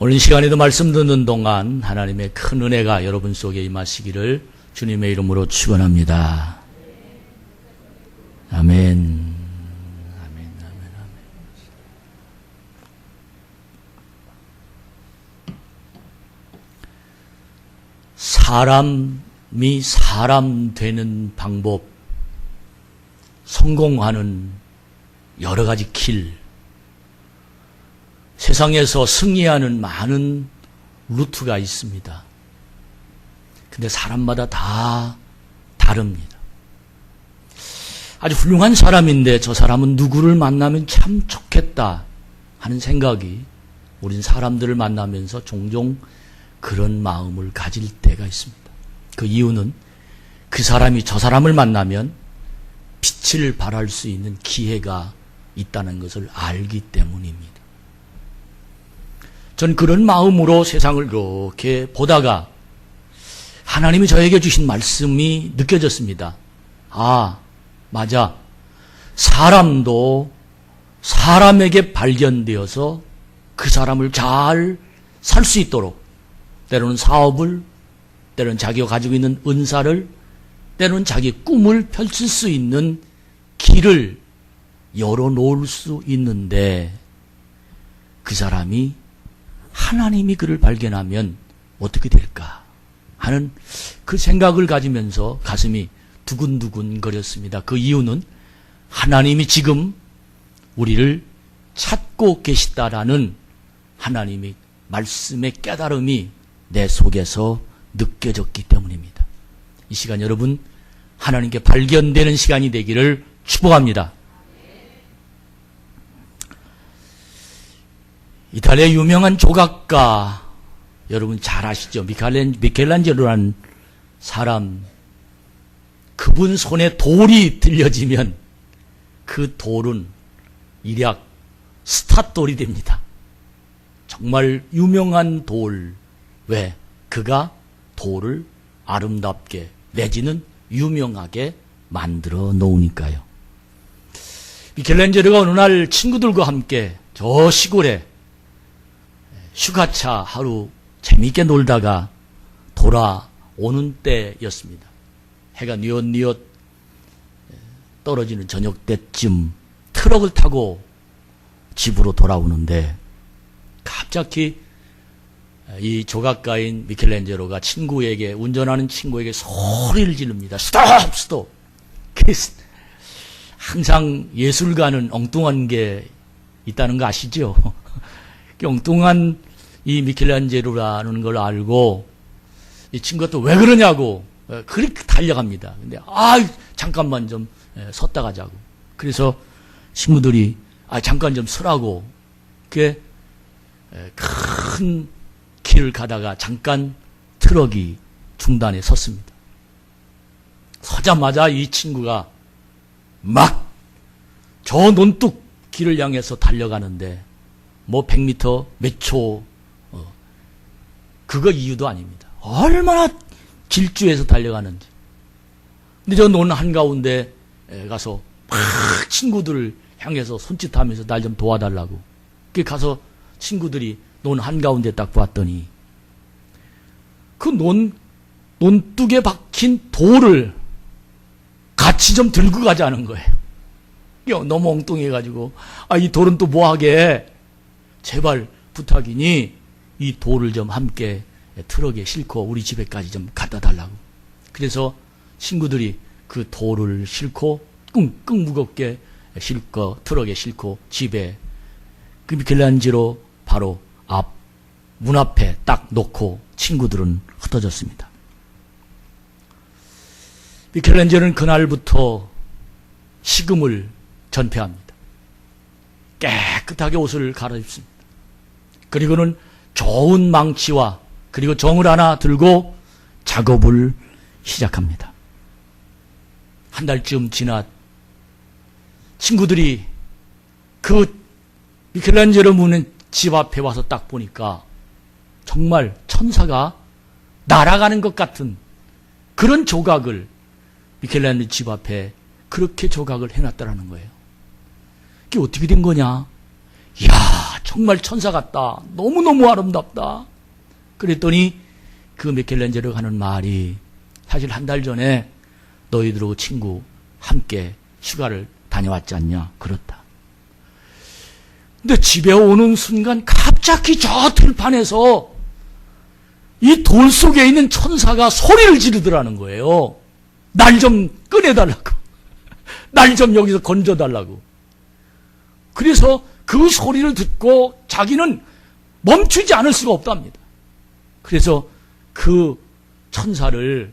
오늘 시간에도 말씀 듣는 동안 하나님의 큰 은혜가 여러분 속에 임하시기를 주님의 이름으로 축원합니다. 아멘. 아멘. 아멘. 아멘. 사람이 사람 되는 방법, 성공하는 여러 가지 길, 세상에서 승리하는 많은 루트가 있습니다. 근데 사람마다 다 다릅니다. 아주 훌륭한 사람인데 저 사람은 누구를 만나면 참 좋겠다 하는 생각이 우린 사람들을 만나면서 종종 그런 마음을 가질 때가 있습니다. 그 이유는 그 사람이 저 사람을 만나면 빛을 발할 수 있는 기회가 있다는 것을 알기 때문입니다. 전 그런 마음으로 세상을 이렇게 보다가 하나님이 저에게 주신 말씀이 느껴졌습니다. 아, 맞아. 사람도 사람에게 발견되어서 그 사람을 잘 살 수 있도록 때로는 사업을, 때로는 자기가 가지고 있는 은사를, 때로는 자기 꿈을 펼칠 수 있는 길을 열어놓을 수 있는데 그 사람이 하나님이 그를 발견하면 어떻게 될까 하는 그 생각을 가지면서 가슴이 두근두근 거렸습니다. 그 이유는 하나님이 지금 우리를 찾고 계시다라는 하나님의 말씀의 깨달음이 내 속에서 느껴졌기 때문입니다. 이 시간 여러분 하나님께 발견되는 시간이 되기를 축복합니다. 이탈리아의 유명한 조각가 여러분 잘 아시죠? 미켈란젤로라는 사람, 그분 손에 돌이 들려지면 그 돌은 일약 스타돌이 됩니다. 정말 유명한 돌. 왜? 그가 돌을 아름답게 내지는 유명하게 만들어 놓으니까요. 미켈란젤로가 어느 날 친구들과 함께 저 시골에 휴가차 하루 재미있게 놀다가 돌아오는 때였습니다. 해가 뉘엿뉘엿 떨어지는 저녁 때쯤 트럭을 타고 집으로 돌아오는데 갑자기 이 조각가인 미켈란젤로가 친구에게, 운전하는 친구에게 소리를 지릅니다. 스톱! 스톱! 항상 예술가는 엉뚱한 게 있다는 거 아시죠? 엉뚱한 이 미켈란젤로라는 걸 알고 이 친구가 또 왜 그러냐고 그렇게 달려갑니다. 근데 잠깐만 좀 섰다 가자고. 그래서 친구들이 잠깐 좀 서라고. 그게 큰 길을 가다가 잠깐 트럭이 중단에 섰습니다. 서자마자 이 친구가 막 저 논뚝 길을 향해서 달려가는데 뭐 100m 몇 초, 그거 이유도 아닙니다. 얼마나 질주해서 달려가는지. 근데 저 논 한가운데 가서 막 친구들을 향해서 손짓하면서 날 좀 도와달라고. 그 가서 친구들이 논 한가운데 딱 봤더니 그 논뚝에 박힌 돌을 같이 좀 들고 가자는 거예요. 너무 엉뚱해가지고 이 돌은 또 뭐하게, 제발 부탁이니 이 돌을 좀 함께 트럭에 싣고 우리 집에까지 좀 갖다 달라고. 그래서 친구들이 그 돌을 싣고 끙끙 무겁게 싣고 트럭에 싣고 집에 그 미켈란젤로 바로 문 앞에 딱 놓고 친구들은 흩어졌습니다. 미켈란젤로는 그날부터 식음을 전폐합니다. 깨끗하게 옷을 갈아입습니다. 그리고는 좋은 망치와 그리고 정을 하나 들고 작업을 시작합니다. 한 달쯤 지나 친구들이 그 미켈란젤로 문 집 앞에 와서 딱 보니까 정말 천사가 날아가는 것 같은 그런 조각을 미켈란젤로 집 앞에 그렇게 조각을 해놨다라는 거예요. 그게 어떻게 된 거냐? 이야, 정말 천사 같다. 너무너무 아름답다. 그랬더니 그 미켈란젤로가 하는 말이 사실 한 달 전에 너희들하고 친구 함께 휴가를 다녀왔지 않냐? 그렇다. 근데 집에 오는 순간 갑자기 저 들판에서 이 돌 속에 있는 천사가 소리를 지르더라는 거예요. 날 좀 꺼내달라고. 날 좀 여기서 건져달라고. 그래서 그 소리를 듣고 자기는 멈추지 않을 수가 없답니다. 그래서 그 천사를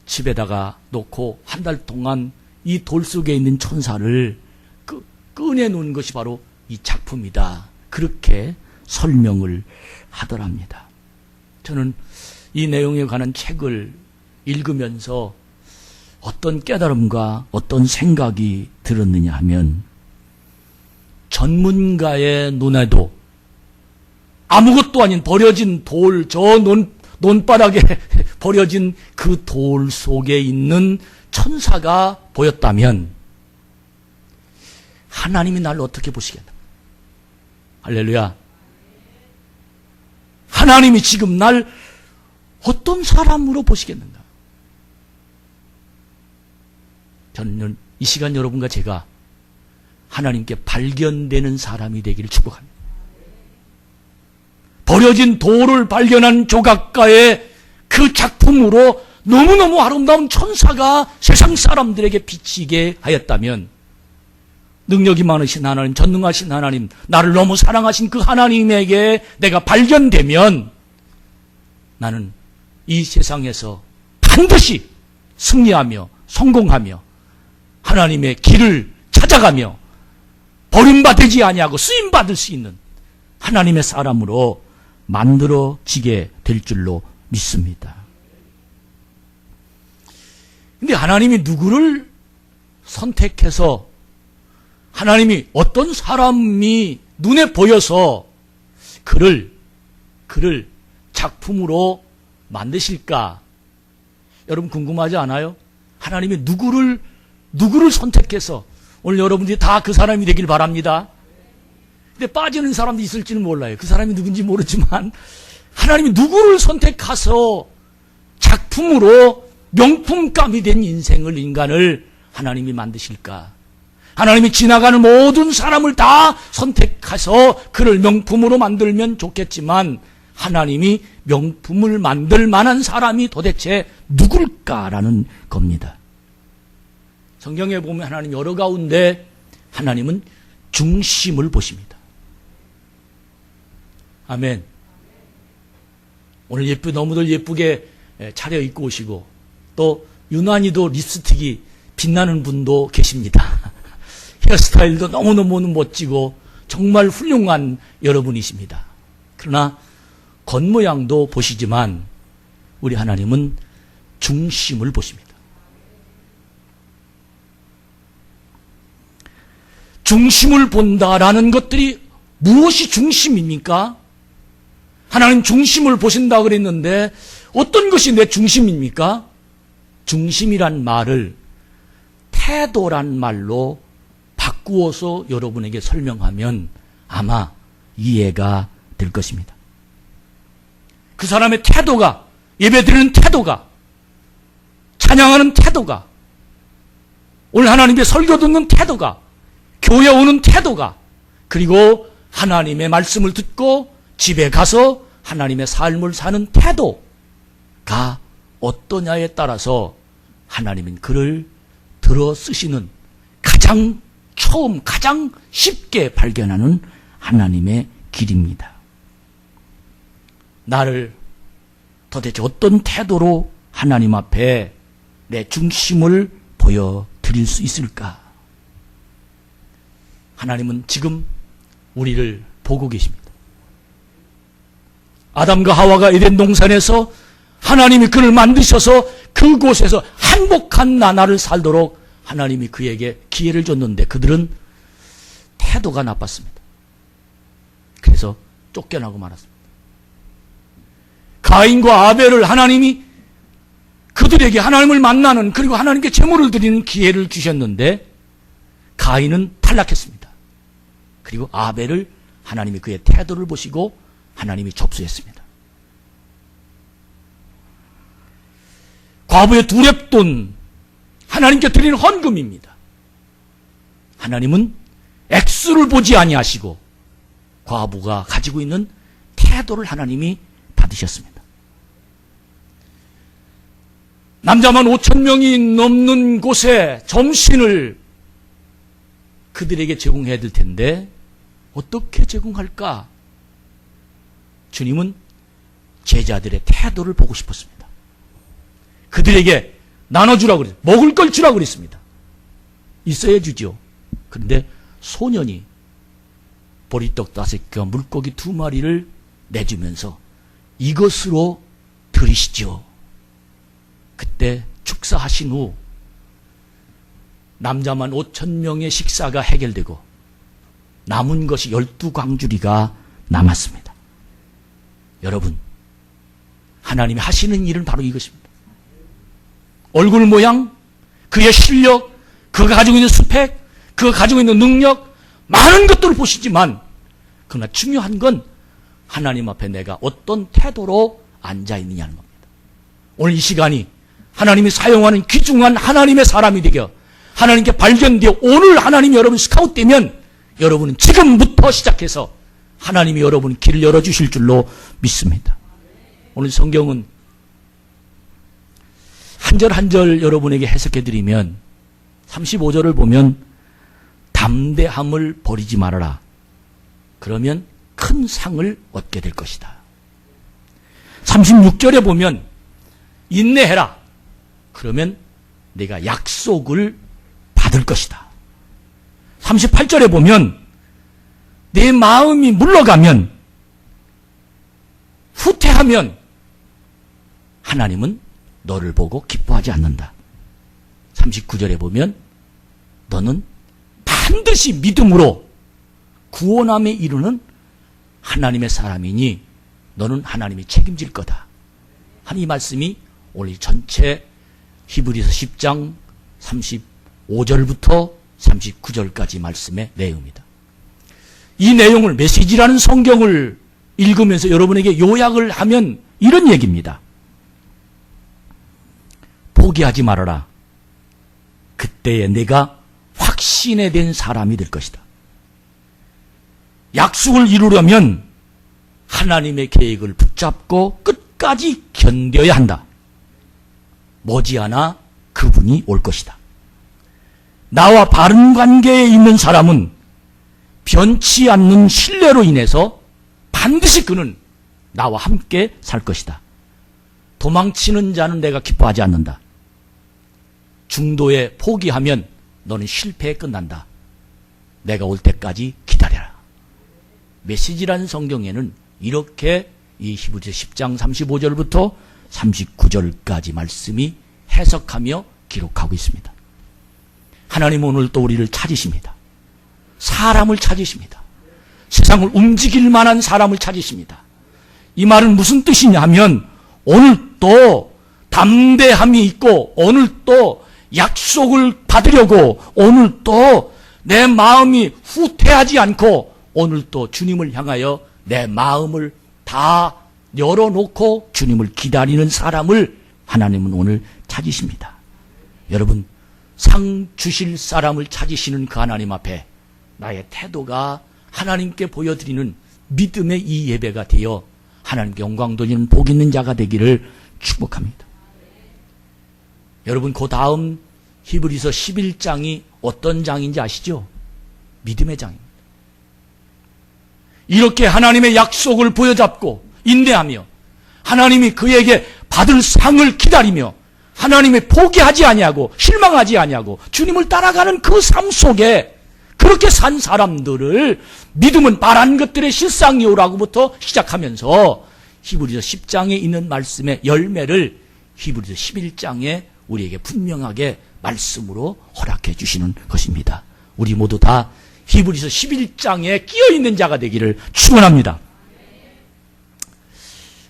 집에다가 놓고 한 달 동안 이 돌 속에 있는 천사를 꺼내놓은 것이 바로 이 작품이다. 그렇게 설명을 하더랍니다. 저는 이 내용에 관한 책을 읽으면서 어떤 깨달음과 어떤 생각이 들었느냐 하면 전문가의 눈에도 아무것도 아닌 버려진 돌, 저 논바닥에 버려진 그 돌 속에 있는 천사가 보였다면 하나님이 나를 어떻게 보시겠나? 할렐루야. 하나님이 지금 날 어떤 사람으로 보시겠는가? 저는 이 시간 여러분과 제가 하나님께 발견되는 사람이 되기를 축복합니다. 버려진 돌을 발견한 조각가의 그 작품으로 너무너무 아름다운 천사가 세상 사람들에게 비치게 하였다면 능력이 많으신 하나님, 전능하신 하나님, 나를 너무 사랑하신 그 하나님에게 내가 발견되면 나는 이 세상에서 반드시 승리하며 성공하며 하나님의 길을 찾아가며 버림받지 아니하고 쓰임받을 수 있는 하나님의 사람으로 만들어지게 될 줄로 믿습니다. 근데 하나님이 누구를 선택해서 하나님이 어떤 사람이 눈에 보여서 그를 작품으로 만드실까? 여러분 궁금하지 않아요? 하나님이 누구를 선택해서 오늘 여러분들이 다 그 사람이 되길 바랍니다. 근데 빠지는 사람도 있을지는 몰라요. 그 사람이 누군지 모르지만 하나님이 누구를 선택해서 작품으로 명품감이 된 인간을 하나님이 만드실까? 하나님이 지나가는 모든 사람을 다 선택해서 그를 명품으로 만들면 좋겠지만 하나님이 명품을 만들 만한 사람이 도대체 누굴까라는 겁니다. 성경에 보면 하나님 여러 가운데 하나님은 중심을 보십니다. 아멘. 오늘 너무들 예쁘게 차려입고 오시고 또 유난히도 립스틱이 빛나는 분도 계십니다. 헤어스타일도 너무너무 멋지고 정말 훌륭한 여러분이십니다. 그러나 겉모양도 보시지만 우리 하나님은 중심을 보십니다. 중심을 본다라는 것들이 무엇이 중심입니까? 하나님 중심을 보신다 그랬는데 어떤 것이 내 중심입니까? 중심이란 말을 태도란 말로 바꾸어서 여러분에게 설명하면 아마 이해가 될 것입니다. 그 사람의 태도가, 예배드리는 태도가, 찬양하는 태도가, 오늘 하나님의 설교 듣는 태도가, 교회 오는 태도가, 그리고 하나님의 말씀을 듣고 집에 가서 하나님의 삶을 사는 태도가 어떠냐에 따라서 하나님은 그를 들어 쓰시는 가장 쉽게 발견하는 하나님의 길입니다. 나를 도대체 어떤 태도로 하나님 앞에 내 중심을 보여드릴 수 있을까? 하나님은 지금 우리를 보고 계십니다. 아담과 하와가 에덴 동산에서 하나님이 그를 만드셔서 그곳에서 행복한 나날을 살도록 하나님이 그에게 기회를 줬는데 그들은 태도가 나빴습니다. 그래서 쫓겨나고 말았습니다. 가인과 아벨을 하나님이 그들에게 하나님을 만나는 그리고 하나님께 제물을 드리는 기회를 주셨는데 가인은 탈락했습니다. 그리고 아벨을 하나님이 그의 태도를 보시고 하나님이 접수했습니다. 과부의 두 렙돈 하나님께 드리는 헌금입니다. 하나님은 액수를 보지 아니하시고 과부가 가지고 있는 태도를 하나님이 받으셨습니다. 남자만 5,000명이 넘는 곳에 점신을 그들에게 제공해야 될 텐데 어떻게 제공할까? 주님은 제자들의 태도를 보고 싶었습니다. 그들에게 나눠주라고 그랬어요. 먹을 걸 주라고 그랬습니다. 있어야 주죠. 그런데 소년이 보리떡 5개와 물고기 2마리를 내주면서 이것으로 드리시죠. 그때 축사하신 후 남자만 5,000명의 식사가 해결되고 남은 것이 12광주리가 남았습니다. 여러분, 하나님이 하시는 일은 바로 이것입니다. 얼굴 모양, 그의 실력, 그가 가지고 있는 스펙, 그가 가지고 있는 능력, 많은 것들을 보시지만 그러나 중요한 건 하나님 앞에 내가 어떤 태도로 앉아있느냐는 겁니다. 오늘 이 시간이 하나님이 사용하는 귀중한 하나님의 사람이 되게 하나님께 발견되어 오늘 하나님이 여러분 스카웃되면 여러분은 지금부터 시작해서 하나님이 여러분 길을 열어주실 줄로 믿습니다. 오늘 성경은 한 절 한 절 여러분에게 해석해드리면 35절을 보면 담대함을 버리지 말아라. 그러면 큰 상을 얻게 될 것이다. 36절에 보면 인내해라. 그러면 내가 약속을 받을 것이다. 38절에 보면 내 마음이 물러가면 후퇴하면 하나님은 너를 보고 기뻐하지 않는다. 39절에 보면 너는 반드시 믿음으로 구원함에 이르는 하나님의 사람이니 너는 하나님이 책임질 거다. 한 이 말씀이 오늘 전체 히브리서 10장 35절부터 39절까지 말씀의 내용입니다. 이 내용을 메시지라는 성경을 읽으면서 여러분에게 요약을 하면 이런 얘기입니다. 포기하지 말아라. 그때에 내가 확신에 된 사람이 될 것이다. 약속을 이루려면 하나님의 계획을 붙잡고 끝까지 견뎌야 한다. 머지않아 그분이 올 것이다. 나와 바른 관계에 있는 사람은 변치 않는 신뢰로 인해서 반드시 그는 나와 함께 살 것이다. 도망치는 자는 내가 기뻐하지 않는다. 중도에 포기하면 너는 실패에 끝난다. 내가 올 때까지 기다려라. 메시지라는 성경에는 이렇게 이 히브리서 10장 35절부터 39절까지 말씀이 해석하며 기록하고 있습니다. 하나님은 오늘 또 우리를 찾으십니다. 사람을 찾으십니다. 세상을 움직일 만한 사람을 찾으십니다. 이 말은 무슨 뜻이냐 하면 오늘 또 담대함이 있고 오늘 또 약속을 받으려고 오늘 또 내 마음이 후퇴하지 않고 오늘 또 주님을 향하여 내 마음을 다 열어놓고 주님을 기다리는 사람을 하나님은 오늘 찾으십니다. 여러분, 상 주실 사람을 찾으시는 그 하나님 앞에 나의 태도가 하나님께 보여드리는 믿음의 이 예배가 되어 하나님께 영광 돌리는 복 있는 자가 되기를 축복합니다. 여러분, 그 다음 히브리서 11장이 어떤 장인지 아시죠? 믿음의 장입니다. 이렇게 하나님의 약속을 부여잡고 인내하며 하나님이 그에게 받을 상을 기다리며 하나님이 포기하지 아니하고 실망하지 아니하고 주님을 따라가는 그 삶 속에 그렇게 산 사람들을 믿음은 바란 것들의 실상이오라고부터 시작하면서 히브리서 10장에 있는 말씀의 열매를 히브리서 11장에 우리에게 분명하게 말씀으로 허락해 주시는 것입니다. 우리 모두 다 히브리서 11장에 끼어있는 자가 되기를 축원합니다.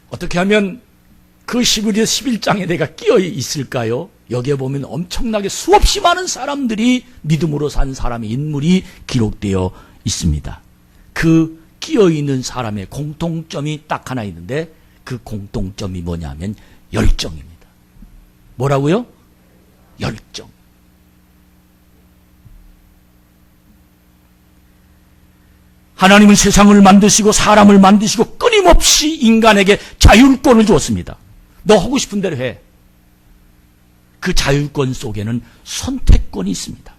어떻게 하면 그 히브리서 11장에 내가 끼어 있을까요? 여기에 보면 엄청나게 수없이 많은 사람들이 믿음으로 산 사람의 인물이 기록되어 있습니다. 그 끼어 있는 사람의 공통점이 딱 하나 있는데 그 공통점이 뭐냐면 열정입니다. 뭐라고요? 열정. 하나님은 세상을 만드시고 사람을 만드시고 끊임없이 인간에게 자율권을 주었습니다. 너 하고 싶은 대로 해. 그 자율권 속에는 선택권이 있습니다.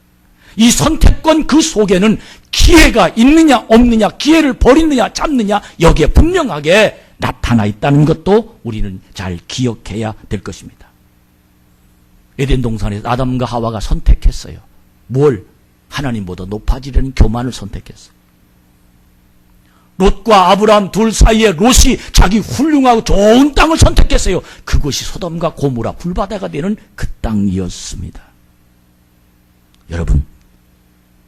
이 선택권 그 속에는 기회가 있느냐 없느냐, 기회를 버리느냐 잡느냐, 여기에 분명하게 나타나 있다는 것도 우리는 잘 기억해야 될 것입니다. 에덴 동산에서 아담과 하와가 선택했어요. 뭘? 하나님보다 높아지려는 교만을 선택했어요. 롯과 아브라함 둘 사이에 롯이 자기 훌륭하고 좋은 땅을 선택했어요. 그것이 소돔과 고모라 불바다가 되는 그 땅이었습니다. 여러분,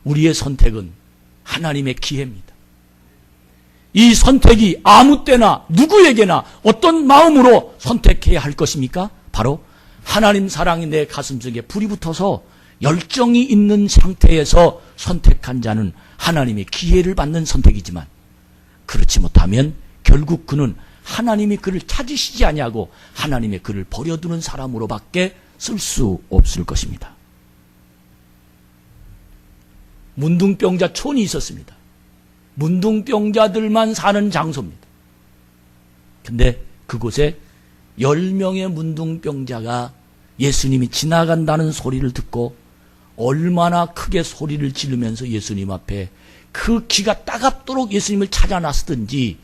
우리의 선택은 하나님의 기회입니다. 이 선택이 아무 때나 누구에게나 어떤 마음으로 선택해야 할 것입니까? 바로 하나님 사랑이 내 가슴속에 불이 붙어서 열정이 있는 상태에서 선택한 자는 하나님의 기회를 받는 선택이지만, 그렇지 못하면 결국 그는 하나님이 그를 찾으시지 아니하고 하나님의 그를 버려두는 사람으로밖에 쓸 수 없을 것입니다. 문둥병자 촌이 있었습니다. 문둥병자들만 사는 장소입니다. 근데 그곳에 10명의 문둥병자가 예수님이 지나간다는 소리를 듣고 얼마나 크게 소리를 지르면서 예수님 앞에 그 기가 따갑도록 예수님을 찾아 나서든지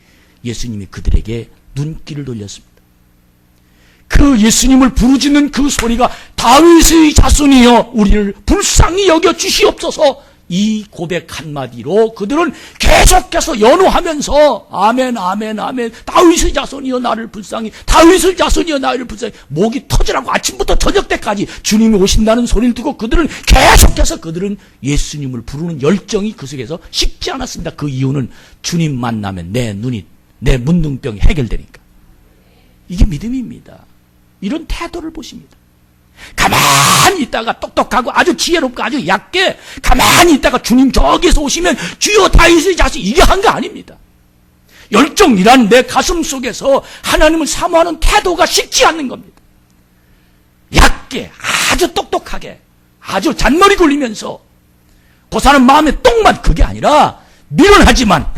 예수님이 그들에게 눈길을 돌렸습니다. 그 예수님을 부르짖는 그 소리가 다윗의 자손이여 우리를 불쌍히 여겨 주시옵소서, 이 고백 한마디로 그들은 계속해서 연호하면서 아멘 아멘 아멘, 다윗의 자손이여 나를 불쌍히, 다윗의 자손이여 나를 불쌍히, 목이 터지라고 아침부터 저녁 때까지 주님이 오신다는 소리를 듣고 그들은 계속해서 그들은 예수님을 부르는 열정이 그 속에서 식지 않았습니다. 그 이유는 주님 만나면 내 문둥병이 해결되니까. 이게 믿음입니다. 이런 태도를 보십니다. 가만히 있다가 똑똑하고 아주 지혜롭고 아주 얕게 가만히 있다가 주님 저기서 오시면 주여 다윗의 자손, 이게 한 거 아닙니다. 열정이란 내 가슴 속에서 하나님을 사모하는 태도가 식지 않는 겁니다. 얕게 아주 똑똑하게 아주 잔머리 굴리면서 그 사람 마음에 똥만, 그게 아니라 미련하지만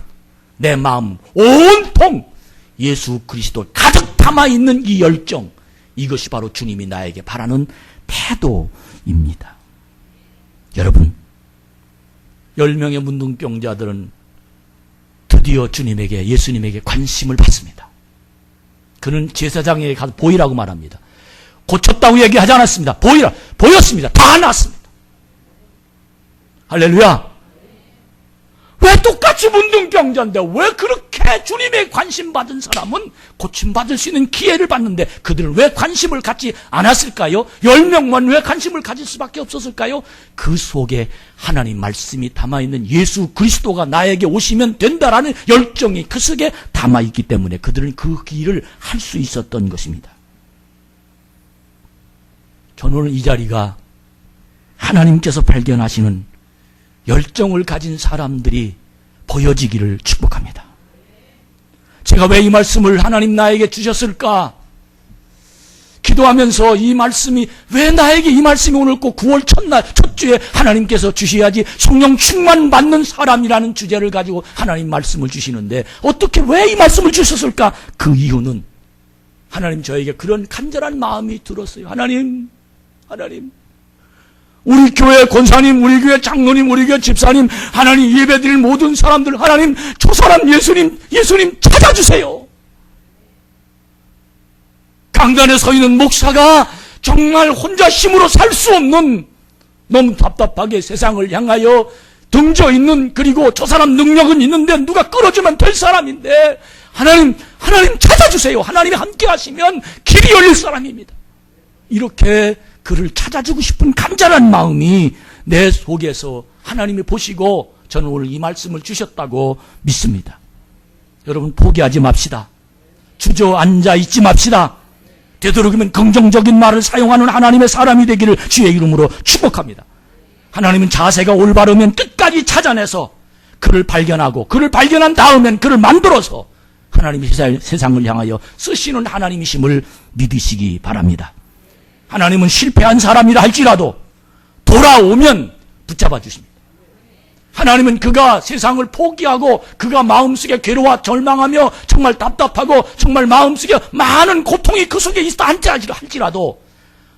내 마음 온통 예수 그리스도 가득 담아있는 이 열정, 이것이 바로 주님이 나에게 바라는 태도입니다. 여러분, 10명의 문둥병자들은 드디어 주님에게, 예수님에게 관심을 받습니다. 그는 제사장에게 가서 보이라고 말합니다. 고쳤다고 얘기하지 않았습니다. 보였습니다. 다 나았습니다. 할렐루야. 왜 똑같이 문둥병자인데 왜 그렇게 주님의 관심 받은 사람은 고침받을 수 있는 기회를 받는데 그들은 왜 관심을 갖지 않았을까요? 10명만 왜 관심을 가질 수밖에 없었을까요? 그 속에 하나님 말씀이 담아있는 예수 그리스도가 나에게 오시면 된다라는 열정이 그 속에 담아있기 때문에 그들은 그 길을 할 수 있었던 것입니다. 저는 오늘 이 자리가 하나님께서 발견하시는 열정을 가진 사람들이 보여지기를 축복합니다. 제가 왜 이 말씀을 하나님 나에게 주셨을까? 기도하면서 이 말씀이 왜 나에게 이 말씀이 오늘 꼭 9월 첫날 첫 주에 하나님께서 주셔야지 성령 충만 받는 사람이라는 주제를 가지고 하나님 말씀을 주시는데 어떻게 왜 이 말씀을 주셨을까? 그 이유는 하나님 저에게 그런 간절한 마음이 들었어요. 하나님 우리 교회 권사님, 우리 교회 장로님, 우리 교회 집사님, 하나님 예배드릴 모든 사람들, 하나님 저 사람 예수님 찾아주세요. 강단에 서 있는 목사가 정말 혼자 힘으로 살 수 없는, 너무 답답하게 세상을 향하여 등져 있는, 그리고 저 사람 능력은 있는데 누가 끌어주면 될 사람인데 하나님 찾아주세요. 하나님이 함께 하시면 길이 열릴 사람입니다. 이렇게 그를 찾아주고 싶은 간절한 마음이 내 속에서 하나님이 보시고 저는 오늘 이 말씀을 주셨다고 믿습니다. 여러분 포기하지 맙시다. 주저앉아 있지 맙시다. 되도록이면 긍정적인 말을 사용하는 하나님의 사람이 되기를 주의 이름으로 축복합니다. 하나님은 자세가 올바르면 끝까지 찾아내서 그를 발견하고 그를 발견한 다음엔 그를 만들어서 하나님이 세상을 향하여 쓰시는 하나님이심을 믿으시기 바랍니다. 하나님은 실패한 사람이라 할지라도 돌아오면 붙잡아 주십니다. 하나님은 그가 세상을 포기하고 그가 마음속에 괴로워 절망하며 정말 답답하고 정말 마음속에 많은 고통이 그 속에 있다 할지라도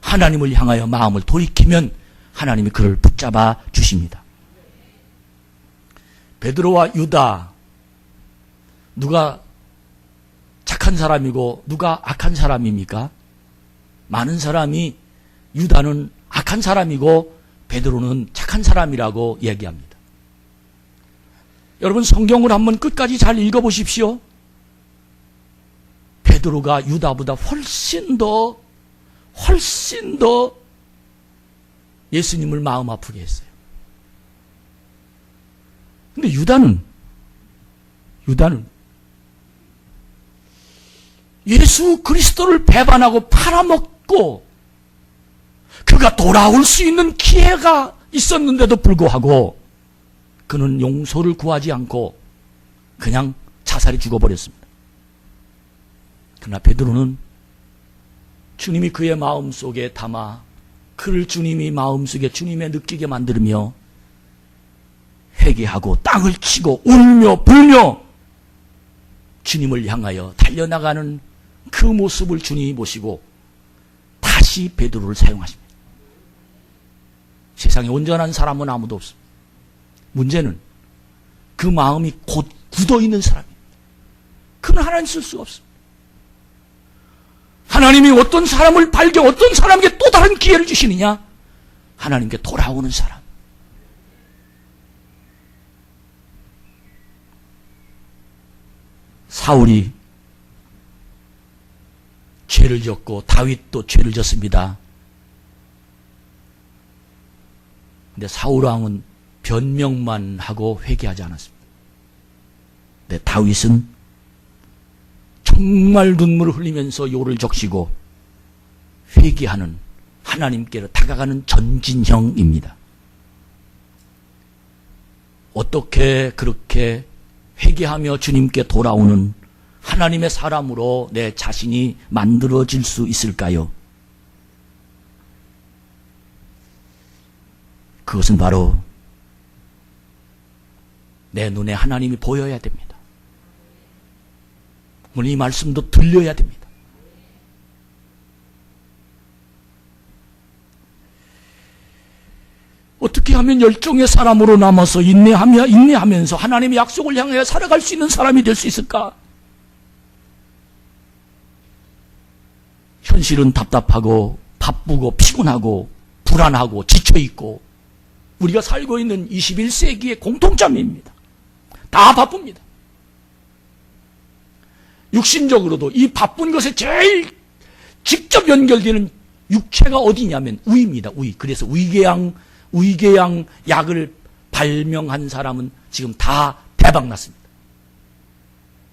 하나님을 향하여 마음을 돌이키면 하나님이 그를 붙잡아 주십니다. 베드로와 유다, 누가 착한 사람이고 누가 악한 사람입니까? 많은 사람이 유다는 악한 사람이고 베드로는 착한 사람이라고 얘기합니다. 여러분 성경을 한번 끝까지 잘 읽어보십시오. 베드로가 유다보다 훨씬 더 예수님을 마음 아프게 했어요. 근데 유다는 예수 그리스도를 배반하고 팔아먹고 그가 돌아올 수 있는 기회가 있었는데도 불구하고 그는 용서를 구하지 않고 그냥 자살해 죽어버렸습니다. 그러나 베드로는 주님이 그의 마음속에 담아 그를 주님이 마음속에 주님의 느끼게 만들며 회개하고 땅을 치고 울며 불며 주님을 향하여 달려나가는 그 모습을 주님이 보시고 다시 베드로를 사용하십니다. 세상에 온전한 사람은 아무도 없습니다. 문제는 그 마음이 곧 굳어있는 사람입니다. 그는 하나님 쓸 수가 없습니다. 하나님이 어떤 사람을 어떤 사람에게 또 다른 기회를 주시느냐? 하나님께 돌아오는 사람. 사울이 죄를 졌고 다윗도 죄를 졌습니다. 근데 사울 왕은 변명만 하고 회개하지 않았습니다. 근데 다윗은 정말 눈물을 흘리면서 요를 적시고 회개하는 하나님께로 다가가는 전진형입니다. 어떻게 그렇게 회개하며 주님께 돌아오는 하나님의 사람으로 내 자신이 만들어질 수 있을까요? 그것은 바로 내 눈에 하나님이 보여야 됩니다. 오늘 이 말씀도 들려야 됩니다. 어떻게 하면 열정의 사람으로 남아서 인내하면서 하나님의 약속을 향하여 살아갈 수 있는 사람이 될 수 있을까? 현실은 답답하고 바쁘고 피곤하고 불안하고 지쳐있고 우리가 살고 있는 21세기의 공통점입니다. 다 바쁩니다. 육신적으로도 이 바쁜 것에 제일 직접 연결되는 육체가 어디냐면 위입니다. 위. 그래서 위궤양 약을 발명한 사람은 지금 다 대박났습니다.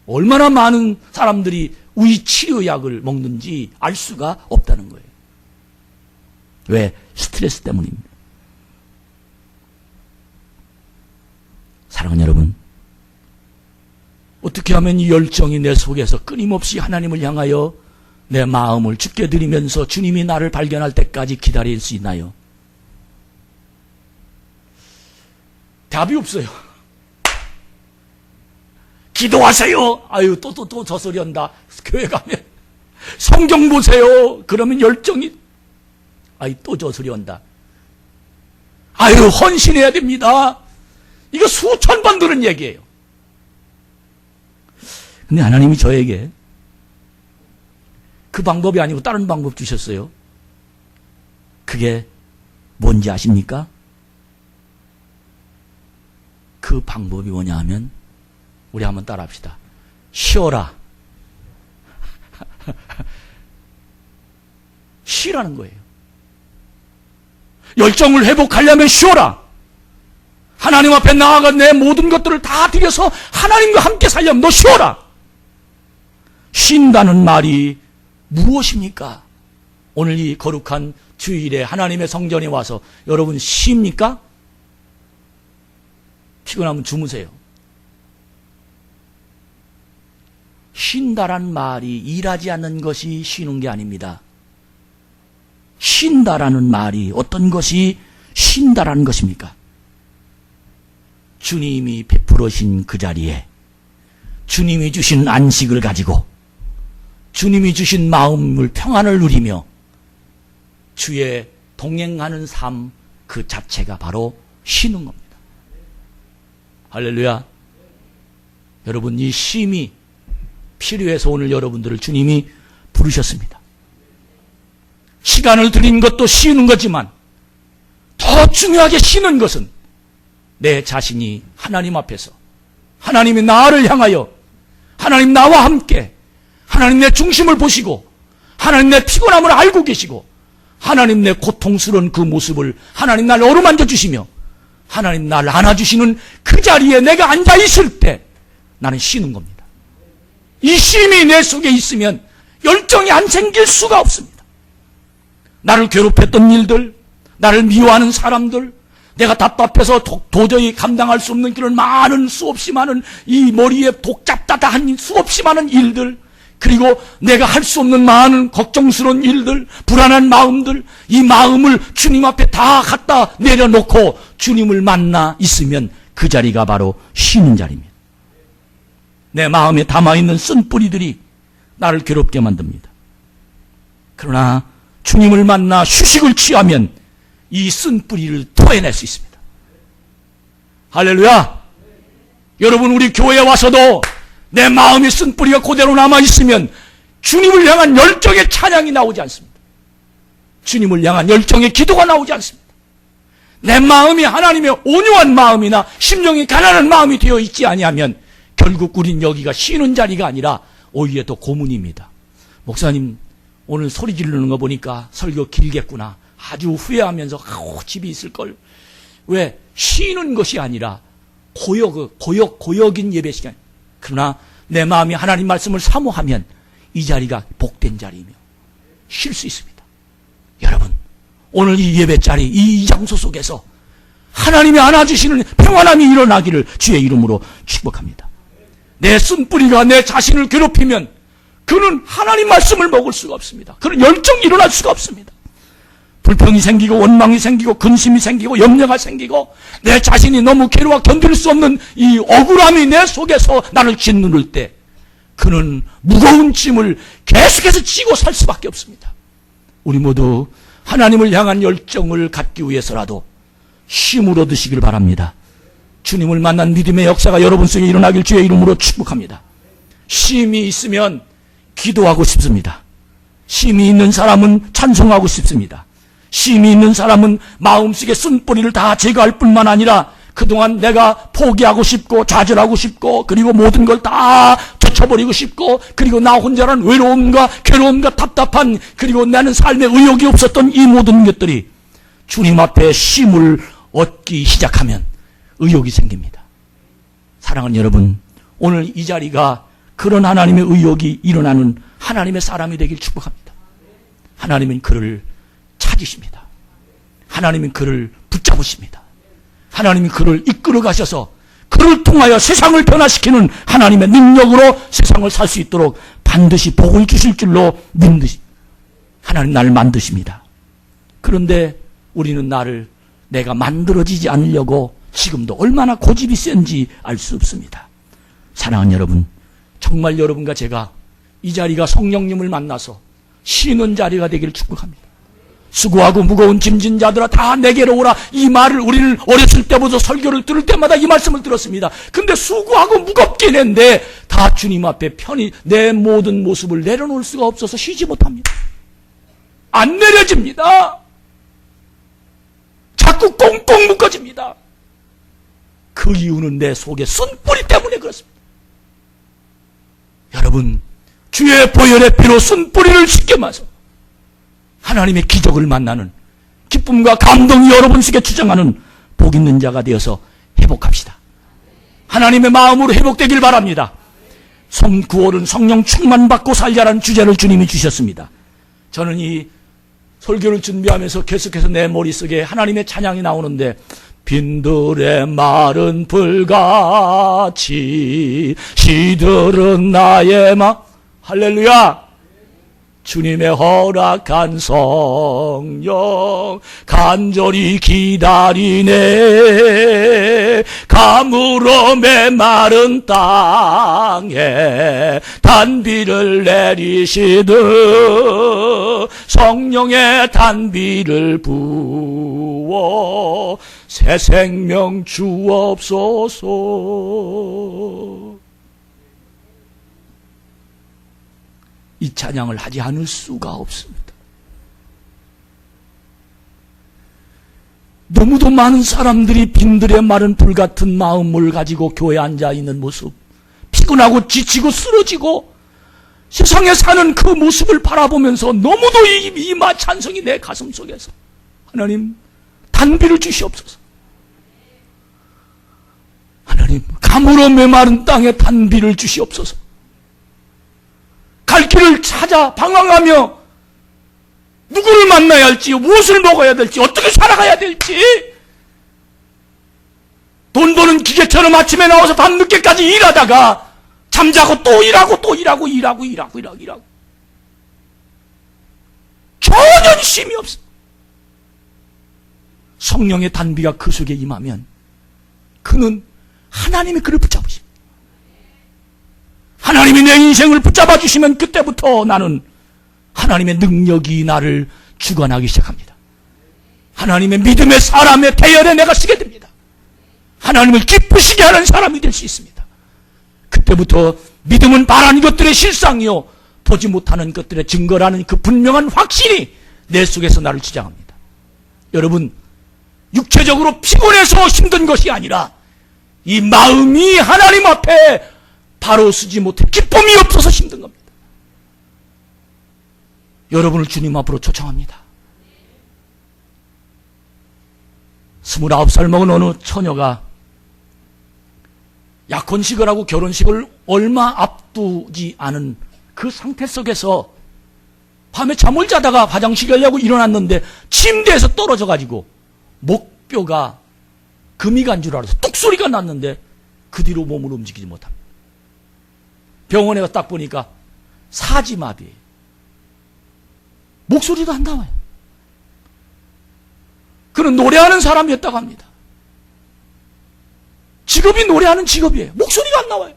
얼마나 많은 사람들이 위 치료약을 먹는지 알 수가 없다는 거예요. 왜? 스트레스 때문입니다. 사랑하는 여러분, 어떻게 하면 이 열정이 내 속에서 끊임없이 하나님을 향하여 내 마음을 주께 드리면서 주님이 나를 발견할 때까지 기다릴 수 있나요? 답이 없어요. 기도하세요. 아유, 또 저 소리 한다. 교회 가면. 성경 보세요. 그러면 열정이, 또 저 소리 한다. 아유, 헌신해야 됩니다. 이거 수천 번 들은 얘기예요. 근데 하나님이 저에게 그 방법이 아니고 다른 방법 주셨어요. 그게 뭔지 아십니까? 그 방법이 뭐냐 하면 우리 한번 따라 합시다. 쉬어라. 쉬라는 거예요. 열정을 회복하려면 쉬어라. 하나님 앞에 나아가 내 모든 것들을 다 드려서 하나님과 함께 살려면 너 쉬어라. 쉰다는 말이 무엇입니까? 오늘 이 거룩한 주일에 하나님의 성전에 와서 여러분 쉽니까? 피곤하면 주무세요. 쉰다란 말이 일하지 않는 것이 쉬는 게 아닙니다. 쉰다라는 말이 어떤 것이 쉰다라는 것입니까? 주님이 베풀으신 그 자리에 주님이 주신 안식을 가지고 주님이 주신 마음을 평안을 누리며 주의 동행하는 삶 그 자체가 바로 쉬는 겁니다. 할렐루야. 여러분, 이 쉼이 필요해서 오늘 여러분들을 주님이 부르셨습니다. 시간을 들인 것도 쉬는 거지만 더 중요하게 쉬는 것은 내 자신이 하나님 앞에서 하나님이 나를 향하여 하나님 나와 함께 하나님 내 중심을 보시고 하나님 내 피곤함을 알고 계시고 하나님 내 고통스러운 그 모습을 하나님 날 어루만져 주시며 하나님 날 안아주시는 그 자리에 내가 앉아있을 때 나는 쉬는 겁니다. 이 쉼이 내 속에 있으면 열정이 안 생길 수가 없습니다. 나를 괴롭혔던 일들, 나를 미워하는 사람들, 내가 답답해서 도저히 감당할 수 없는 그런 많은 수없이 많은 이 머리에 독잡다다한 수없이 많은 일들, 그리고 내가 할 수 없는 많은 걱정스러운 일들, 불안한 마음들, 이 마음을 주님 앞에 다 갖다 내려놓고 주님을 만나 있으면 그 자리가 바로 쉬는 자리입니다. 내 마음에 담아있는 쓴뿌리들이 나를 괴롭게 만듭니다. 그러나 주님을 만나 휴식을 취하면 이 쓴뿌리를 토해낼 수 있습니다. 할렐루야. 여러분, 우리 교회에 와서도 내 마음의 쓴뿌리가 그대로 남아있으면 주님을 향한 열정의 찬양이 나오지 않습니다. 주님을 향한 열정의 기도가 나오지 않습니다. 내 마음이 하나님의 온유한 마음이나 심령이 가난한 마음이 되어 있지 아니하면 결국 우린 여기가 쉬는 자리가 아니라 오히려 더 고문입니다. 목사님, 오늘 소리 지르는 거 보니까 설교 길겠구나. 아주 후회하면서 집에 있을걸. 왜? 쉬는 것이 아니라 고역인 예배 시간. 그러나 내 마음이 하나님 말씀을 사모하면 이 자리가 복된 자리이며 쉴 수 있습니다. 여러분, 오늘 이 예배 자리, 이 장소 속에서 하나님이 안아주시는 평안함이 일어나기를 주의 이름으로 축복합니다. 내 쓴뿌리가 내 자신을 괴롭히면 그는 하나님 말씀을 먹을 수가 없습니다. 그는 열정이 일어날 수가 없습니다. 불평이 생기고 원망이 생기고 근심이 생기고 염려가 생기고 내 자신이 너무 괴로워 견딜 수 없는 이 억울함이 내 속에서 나를 짓누를 때 그는 무거운 짐을 계속해서 지고 살 수밖에 없습니다. 우리 모두 하나님을 향한 열정을 갖기 위해서라도 쉼을 얻으시길 바랍니다. 주님을 만난 믿음의 역사가 여러분 속에 일어나길 주의 이름으로 축복합니다. 쉼이 있으면 기도하고 싶습니다. 쉼이 있는 사람은 찬송하고 싶습니다. 쉼이 있는 사람은 마음속에 쓴뿌리를 다 제거할 뿐만 아니라 그동안 내가 포기하고 싶고 좌절하고 싶고 그리고 모든 걸 다 젖혀버리고 싶고 그리고 나 혼자란 외로움과 괴로움과 답답한 그리고 나는 삶에 의욕이 없었던 이 모든 것들이 주님 앞에 쉼을 얻기 시작하면 의욕이 생깁니다. 사랑하는 여러분, 오늘 이 자리가 그런 하나님의 의욕이 일어나는 하나님의 사람이 되길 축복합니다. 하나님은 그를 찾으십니다. 하나님은 그를 붙잡으십니다. 하나님이 그를 이끌어 가셔서 그를 통하여 세상을 변화시키는 하나님의 능력으로 세상을 살 수 있도록 반드시 복을 주실 줄로 믿듯이 하나님 나를 만드십니다. 그런데 우리는 내가 만들어지지 않으려고 지금도 얼마나 고집이 센지 알 수 없습니다. 사랑하는 여러분, 정말 여러분과 제가 이 자리가 성령님을 만나서 쉬는 자리가 되기를 축복합니다. 수고하고 무거운 짐진 자들아 다 내게로 오라. 이 말을 우리는 어렸을 때부터 설교를 들을 때마다 이 말씀을 들었습니다. 근데 수고하고 무겁긴 한데 다 주님 앞에 편히 내 모든 모습을 내려놓을 수가 없어서 쉬지 못합니다. 안 내려집니다. 자꾸 꽁꽁 묶어집니다. 그 이유는 내 속에 쓴뿌리 때문에 그렇습니다. 여러분, 주의 보혈의 피로 쓴뿌리를 씻겨 마서 하나님의 기적을 만나는 기쁨과 감동이 여러분 속에 주장하는 복 있는 자가 되어서 회복합시다. 하나님의 마음으로 회복되길 바랍니다. 구원은 성령 충만받고 살자라는 주제를 주님이 주셨습니다. 저는 이 설교를 준비하면서 계속해서 내 머릿속에 하나님의 찬양이 나오는데 빈들의 마른 불같이 시들은 나의 마 할렐루야. 주님의 허락한 성령 간절히 기다리네. 가물어 메마른 땅에 단비를 내리시듯 성령의 단비를 부어 새 생명 주옵소서. 이 찬양을 하지 않을 수가 없습니다. 너무도 많은 사람들이 빈들의 마른 불 같은 마음을 가지고 교회에 앉아있는 모습, 피곤하고 지치고 쓰러지고 세상에 사는 그 모습을 바라보면서 너무도 이 찬성이 내 가슴 속에서 하나님 단비를 주시옵소서. 하나님 가물어 메마른 땅에 단비를 주시옵소서. 갈 길을 찾아 방황하며 누구를 만나야 할지, 무엇을 먹어야 될지, 어떻게 살아가야 될지, 돈 버는 기계처럼 아침에 나와서 밤늦게까지 일하다가 잠자고 또 일하고 전혀 쉼이 없어. 성령의 단비가 그 속에 임하면 그는 하나님의 그를 붙잡으십니다. 하나님이 내 인생을 붙잡아 주시면 그때부터 나는 하나님의 능력이 나를 주관하기 시작합니다. 하나님의 믿음의 사람의 대열에 내가 서게 됩니다. 하나님을 기쁘시게 하는 사람이 될 수 있습니다. 그때부터 믿음은 바라는 것들의 실상이요 보지 못하는 것들의 증거라는 그 분명한 확신이 내 속에서 나를 주장합니다. 여러분, 육체적으로 피곤해서 힘든 것이 아니라 이 마음이 하나님 앞에 바로 서지 못해 기쁨이 없어서 힘든 겁니다. 여러분을 주님 앞으로 초청합니다. 29살 먹은 어느 처녀가 약혼식을 하고 결혼식을 얼마 앞두지 않은 그 상태 속에서 밤에 잠을 자다가 화장실 가려고 일어났는데 침대에서 떨어져가지고 목뼈가 금이 간 줄 알아서 뚝 소리가 났는데 그 뒤로 몸을 움직이지 못합니다. 병원에 가서 딱 보니까 사지마비예요. 목소리도 안 나와요. 그는 노래하는 사람이었다고 합니다. 직업이 노래하는 직업이에요. 목소리가 안 나와요.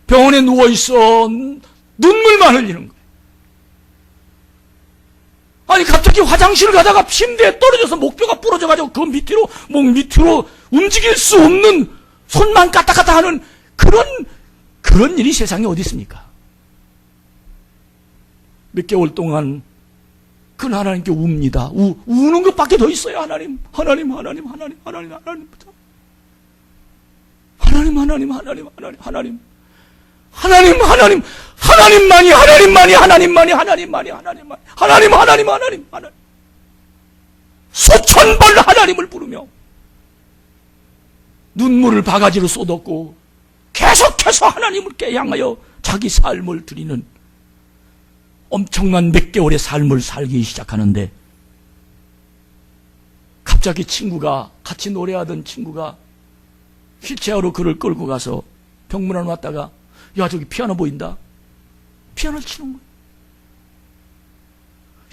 병원에 누워있어 눈물만 흘리는 거예요. 아니 갑자기 화장실을 가다가 침대에 떨어져서 목뼈가 부러져가지고 그 밑으로 목 밑으로 움직일 수 없는 손만 까딱까딱 하는 그런 일이 세상에 어디 있습니까? 몇 개월 동안 그는 하나님께 웁니다. 우는 것밖에 더 있어요. 하나님 수천 번 하나님을 부르며 눈물을 바가지로 쏟았고 계속해서 하나님께 향하여 자기 삶을 드리는 엄청난 몇 개월의 삶을 살기 시작하는데 갑자기 친구가 같이 노래하던 친구가 휠체어로 그를 끌고 가서 병문안 왔다가 야 저기 피아노 보인다. 피아노를 치는 거야.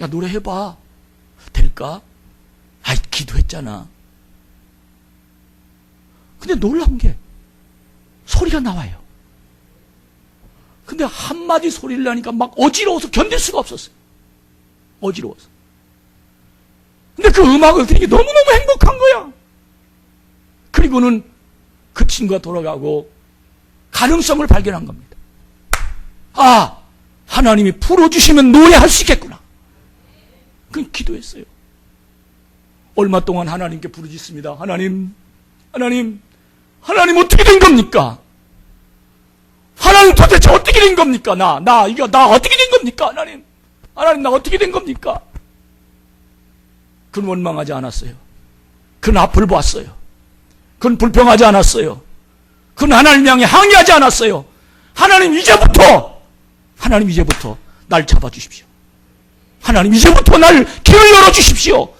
야 노래해봐. 될까? 아이 기도했잖아. 근데 놀라운 게 소리가 나와요. 근데 한마디 소리를 내니까 막 어지러워서 견딜 수가 없었어요. 어지러워서. 근데 그 음악을 들으니 너무너무 행복한 거야. 그리고는 그 친구가 돌아가고 가능성을 발견한 겁니다. 아, 하나님이 풀어주시면 노래할 수 있겠구나. 그럼 기도했어요. 얼마 동안 하나님께 부르짖습니다. 하나님 어떻게 된 겁니까? 하나님 도대체 어떻게 된 겁니까? 나 어떻게 된 겁니까? 하나님 나 어떻게 된 겁니까? 그는 원망하지 않았어요. 그는 앞을 보았어요. 그는 불평하지 않았어요. 그는 하나님 향해 항의하지 않았어요. 하나님 이제부터 날 잡아주십시오. 하나님 이제부터 날 길을 열어주십시오.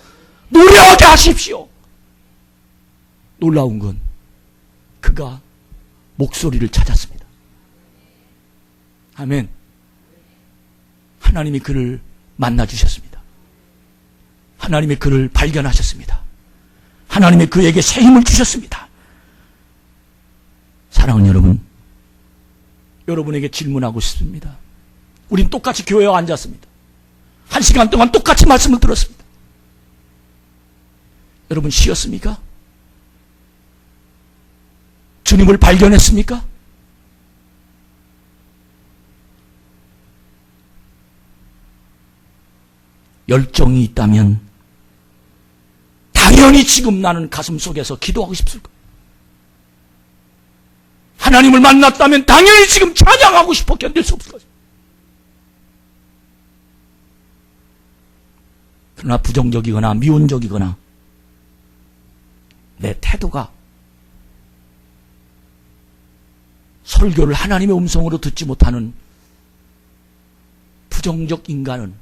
노래하게 하십시오. 놀라운 건 그가 목소리를 찾았습니다. 아멘. 하나님이 그를 만나주셨습니다. 하나님이 그를 발견하셨습니다. 하나님이 그에게 새 힘을 주셨습니다. 사랑하는 여러분, 여러분에게 질문하고 싶습니다. 우린 똑같이 교회에 앉았습니다. 1시간 동안 똑같이 말씀을 들었습니다. 여러분 쉬었습니까? 주님을 발견했습니까? 열정이 있다면 당연히 지금 나는 가슴 속에서 기도하고 싶을 거예요. 하나님을 만났다면 당연히 지금 찬양하고 싶어 견딜 수 없을 거예요. 그러나 부정적이거나 미온적이거나 내 태도가 설교를 하나님의 음성으로 듣지 못하는 부정적 인간은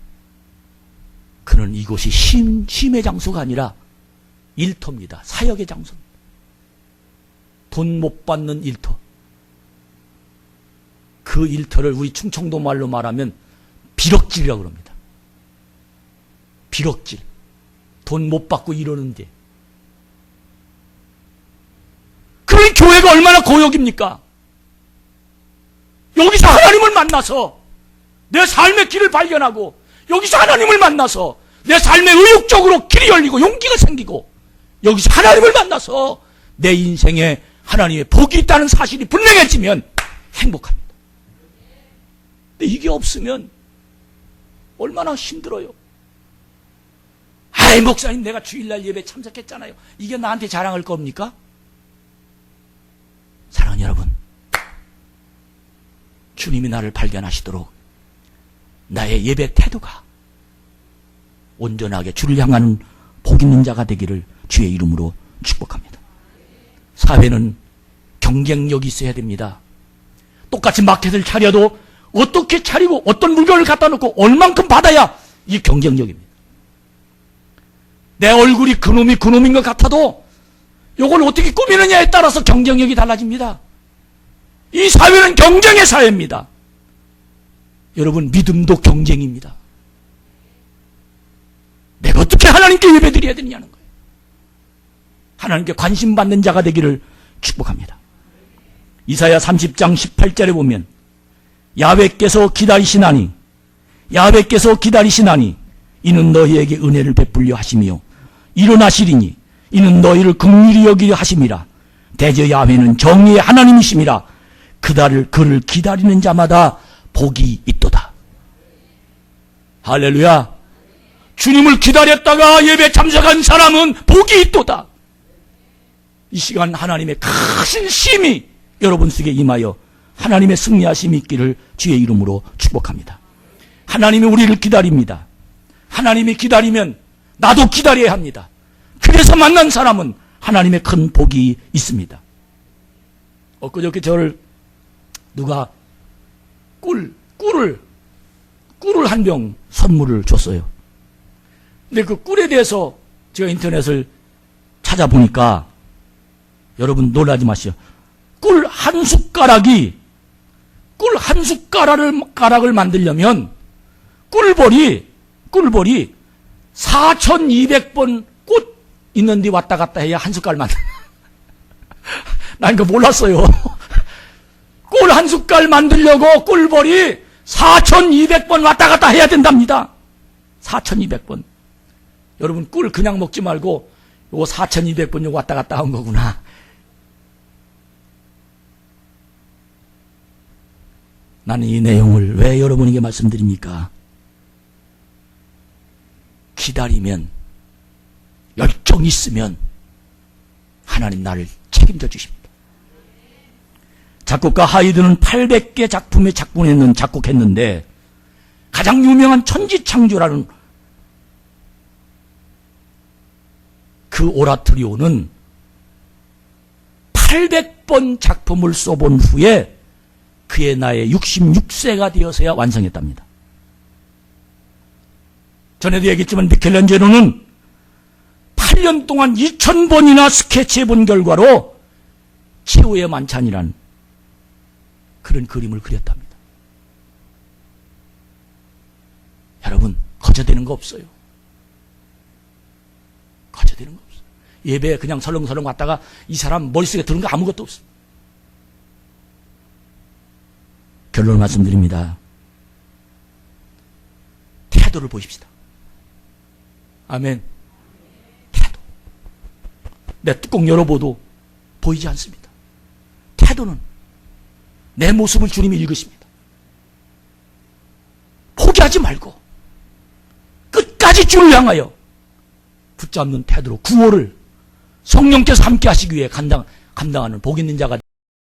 그는 이곳이 쉼의 장소가 아니라 일터입니다. 사역의 장소입니다. 돈 못 받는 일터. 그 일터를 우리 충청도 말로 말하면 비럭질이라고 합니다. 비럭질. 돈 못 받고 이러는데. 그러니 교회가 얼마나 고역입니까? 여기서 하나님을 만나서 내 삶의 길을 발견하고 여기서 하나님을 만나서 내 삶의 의욕적으로 길이 열리고 용기가 생기고 여기서 하나님을 만나서 내 인생에 하나님의 복이 있다는 사실이 분명해지면 행복합니다. 근데 이게 없으면 얼마나 힘들어요. 아이 목사님 내가 주일날 예배 참석했잖아요. 이게 나한테 자랑할 겁니까? 사랑하는 여러분, 주님이 나를 발견하시도록 나의 예배 태도가 온전하게 주를 향하는 복 있는 자가 되기를 주의 이름으로 축복합니다. 사회는 경쟁력이 있어야 됩니다. 똑같이 마켓을 차려도 어떻게 차리고 어떤 물건을 갖다 놓고 얼만큼 받아야 이 경쟁력입니다. 내 얼굴이 그놈이 그놈인 것 같아도 이걸 어떻게 꾸미느냐에 따라서 경쟁력이 달라집니다. 이 사회는 경쟁의 사회입니다. 여러분 믿음도 경쟁입니다. 내가 어떻게 하나님께 예배드려야 되느냐는 거예요. 하나님께 관심받는 자가 되기를 축복합니다. 이사야 30장 18절에 보면 야훼께서 기다리시나니 이는 너희에게 은혜를 베풀려 하시며 일어나시리니 이는 너희를 긍휼히 여기려 하심이라. 대저 야훼는 정의의 하나님이심이라. 그를 기다리는 자마다 복이 있도다. 할렐루야. 주님을 기다렸다가 예배 참석한 사람은 복이 있도다. 이 시간 하나님의 크신 힘이 여러분 속에 임하여 하나님의 승리하심이 있기를 주의 이름으로 축복합니다. 하나님이 우리를 기다립니다. 하나님이 기다리면 나도 기다려야 합니다. 그래서 만난 사람은 하나님의 큰 복이 있습니다. 엊그저께 저를 누가 꿀을 한 병 선물을 줬어요. 근데 그 꿀에 대해서 제가 인터넷을 찾아보니까 여러분 놀라지 마시오. 꿀 한 숟가락을 만들려면 꿀벌이 4,200번 꽃 있는데 왔다 갔다 해야 한 숟갈 만들. 난 그거 몰랐어요. 꿀 한 숟갈 만들려고 꿀벌이 4,200번 왔다 갔다 해야 된답니다. 4,200번. 여러분 꿀 그냥 먹지 말고 요거 4,200번 요거 왔다 갔다 한 거구나. 나는 이 내용을 왜 여러분에게 말씀드립니까? 기다리면, 열정이 있으면 하나님 나를 책임져 주십니다. 작곡가 하이드는 800개 작품에 작곡했는데 가장 유명한 천지창조라는 그 오라토리오는 800번 작품을 써본 후에 그의 나이 66세가 되어서야 완성했답니다. 전에도 얘기했지만 미켈란젤로는 8년 동안 2000번이나 스케치해 본 결과로 최후의 만찬이란 그런 그림을 그렸답니다. 여러분, 거저되는 거 없어요. 거저되는 거 없어요. 예배에 그냥 설렁설렁 왔다가 이 사람 머릿속에 드는 거 아무것도 없어요. 결론을 말씀드립니다. 태도를 보십시다. 아멘. 태도. 내 뚜껑 열어봐도 보이지 않습니다. 태도는 내 모습을 주님이 읽으십니다. 포기하지 말고 끝까지 주를 향하여 붙잡는 태도로 구호를 성령께서 함께 하시기 위해 감당하는 복 있는 자가